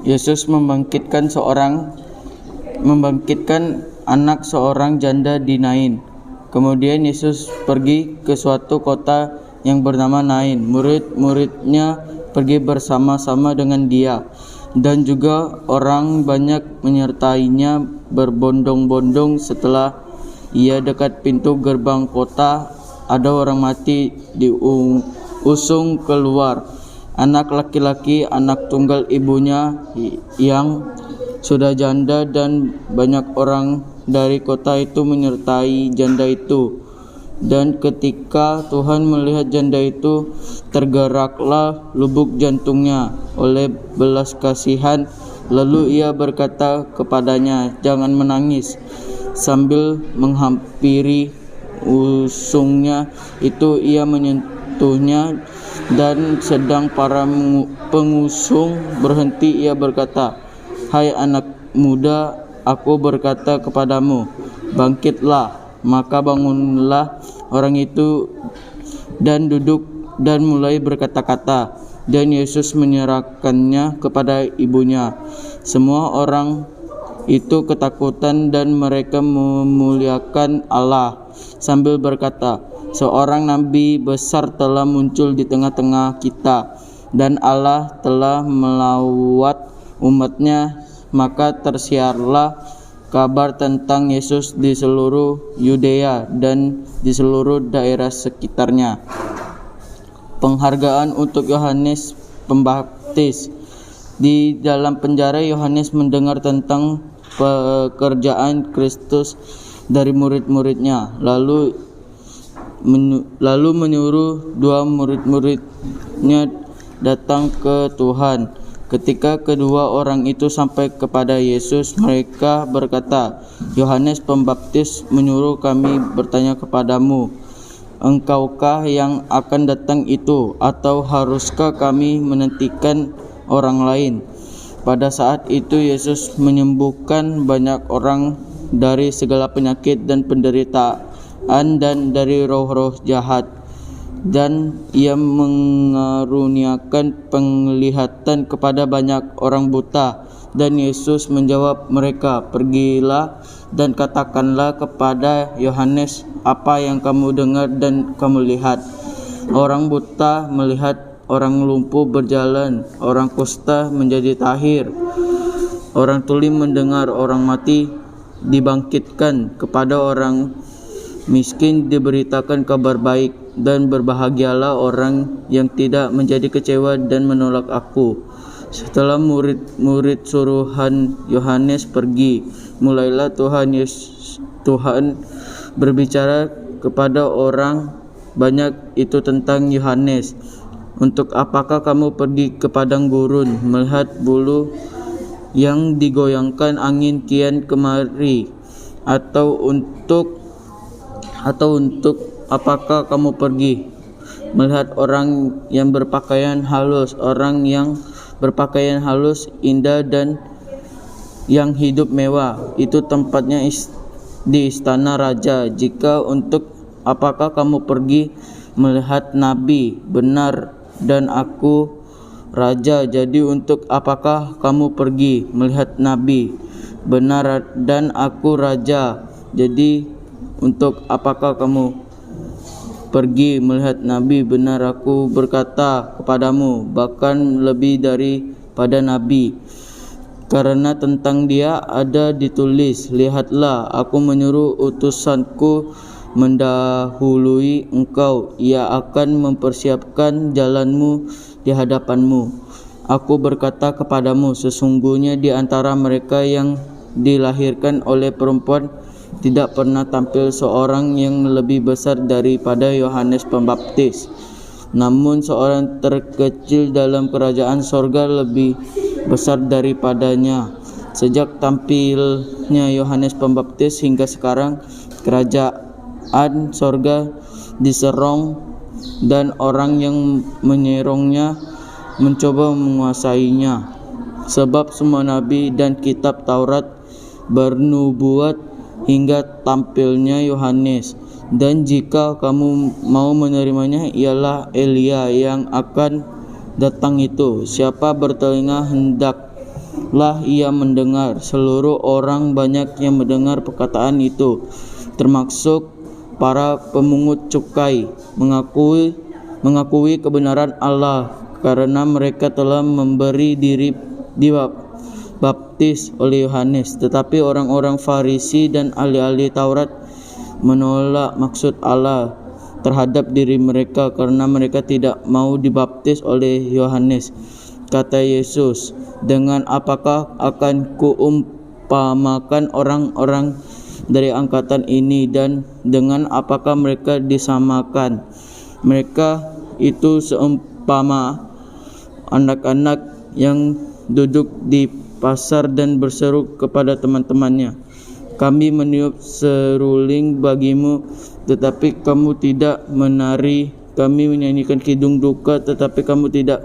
Yesus membangkitkan anak seorang janda di Nain. Kemudian Yesus pergi ke suatu kota yang bernama Nain. Murid-muridnya pergi bersama-sama dengan dia, dan juga orang banyak menyertainya berbondong-bondong. Setelah ia dekat pintu gerbang kota, ada orang mati diusung keluar, anak laki-laki, anak tunggal ibunya yang sudah janda, dan banyak orang dari kota itu menyertai janda itu. Dan ketika Tuhan melihat janda itu, tergeraklah lubuk jantungnya oleh belas kasihan. Lalu ia berkata kepadanya, "Jangan menangis." Sambil menghampiri usungnya itu, ia menyentuhnya, dan sedang para pengusung berhenti, ia berkata, "Hai anak muda, aku berkata kepadamu, bangkitlah." Maka bangunlah orang itu dan duduk dan mulai berkata-kata, dan Yesus menyerahkannya kepada ibunya. Semua orang itu ketakutan, dan mereka memuliakan Allah sambil berkata, "Seorang nabi besar telah muncul di tengah-tengah kita, dan Allah telah melawat umatnya." Maka tersiarlah kabar tentang Yesus di seluruh Yudea dan di seluruh daerah sekitarnya. Penghargaan untuk Yohanes Pembaptis. Di dalam penjara, Yohanes mendengar tentang pekerjaan Kristus dari murid-muridnya, lalu menyuruh dua murid-muridnya datang ke Tuhan. Ketika kedua orang itu sampai kepada Yesus, mereka berkata, "Yohanes Pembaptis menyuruh kami bertanya kepadamu, engkaukah yang akan datang itu, atau haruskah kami menantikan orang lain?" Pada saat itu Yesus menyembuhkan banyak orang dari segala penyakit dan penderitaan dan dari roh-roh jahat, dan ia mengaruniakan penglihatan kepada banyak orang buta. Dan Yesus menjawab mereka, "Pergilah dan katakanlah kepada Yohanes apa yang kamu dengar dan kamu lihat. Orang buta melihat, orang lumpuh berjalan, orang kusta menjadi tahir, orang tuli mendengar, orang mati dibangkitkan, kepada orang miskin diberitakan kabar baik, dan berbahagialah orang yang tidak menjadi kecewa dan menolak aku." Setelah murid-murid suruhan Yohanes pergi, mulailah Tuhan berbicara kepada orang banyak itu tentang Yohanes. "Untuk apakah kamu pergi ke padang gurun melihat bulu yang digoyangkan angin kian kemari? Atau untuk apakah kamu pergi melihat orang yang berpakaian halus? Orang yang berpakaian halus, indah, dan yang hidup mewah, itu tempatnya di istana raja. Untuk apakah kamu pergi melihat nabi? Benar, dan aku raja. Jadi untuk apakah kamu pergi melihat nabi? Benar, dan aku raja. Jadi untuk apakah kamu pergi melihat nabi? Benar, aku berkata kepadamu, bahkan lebih daripada nabi. Karena tentang dia ada ditulis, 'Lihatlah, aku menyuruh utusanku mendahului engkau. Ia akan mempersiapkan jalanmu di hadapanmu.' Aku berkata kepadamu, sesungguhnya di antara mereka yang dilahirkan oleh perempuan tidak pernah tampil seorang yang lebih besar daripada Yohanes Pembaptis. Namun seorang terkecil dalam kerajaan sorga lebih besar daripadanya. Sejak tampilnya Yohanes Pembaptis hingga sekarang, kerajaan sorga diserong, dan orang yang menyerongnya mencoba menguasainya. Sebab semua nabi dan kitab Taurat bernubuat hingga tampilnya Yohanes. Dan jika kamu mau menerimanya, ialah Elia yang akan datang itu. Siapa bertelinga lah ia mendengar. Seluruh orang banyak yang mendengar perkataan itu, termasuk para pemungut cukai, mengakui kebenaran Allah karena mereka telah memberi diri dibaptis oleh Yohanes. Tetapi orang-orang Farisi dan ahli-ahli Taurat menolak maksud Allah terhadap diri mereka karena mereka tidak mau dibaptis oleh Yohanes. Kata Yesus, dengan apakah akan kuumpamakan orang-orang dari angkatan ini, dan dengan apakah mereka disamakan? Mereka itu seumpama anak-anak yang duduk di pasar dan berseru kepada teman-temannya, kami meniup seruling bagimu, tetapi kamu tidak menari. Kami menyanyikan kidung duka, tetapi kamu tidak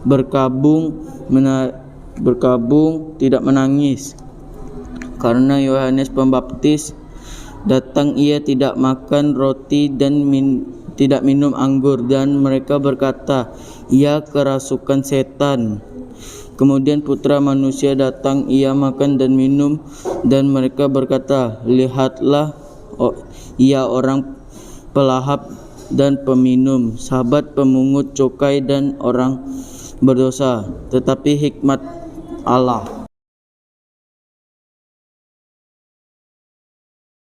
berkabung, tidak menangis. Karena Yohanes Pembaptis datang, ia tidak makan roti dan tidak minum anggur, dan mereka berkata, ia kerasukan setan. Kemudian Putra Manusia datang, ia makan dan minum, dan mereka berkata, lihatlah, ia orang pelahap dan peminum, sahabat pemungut cukai dan orang berdosa. Tetapi hikmat Allah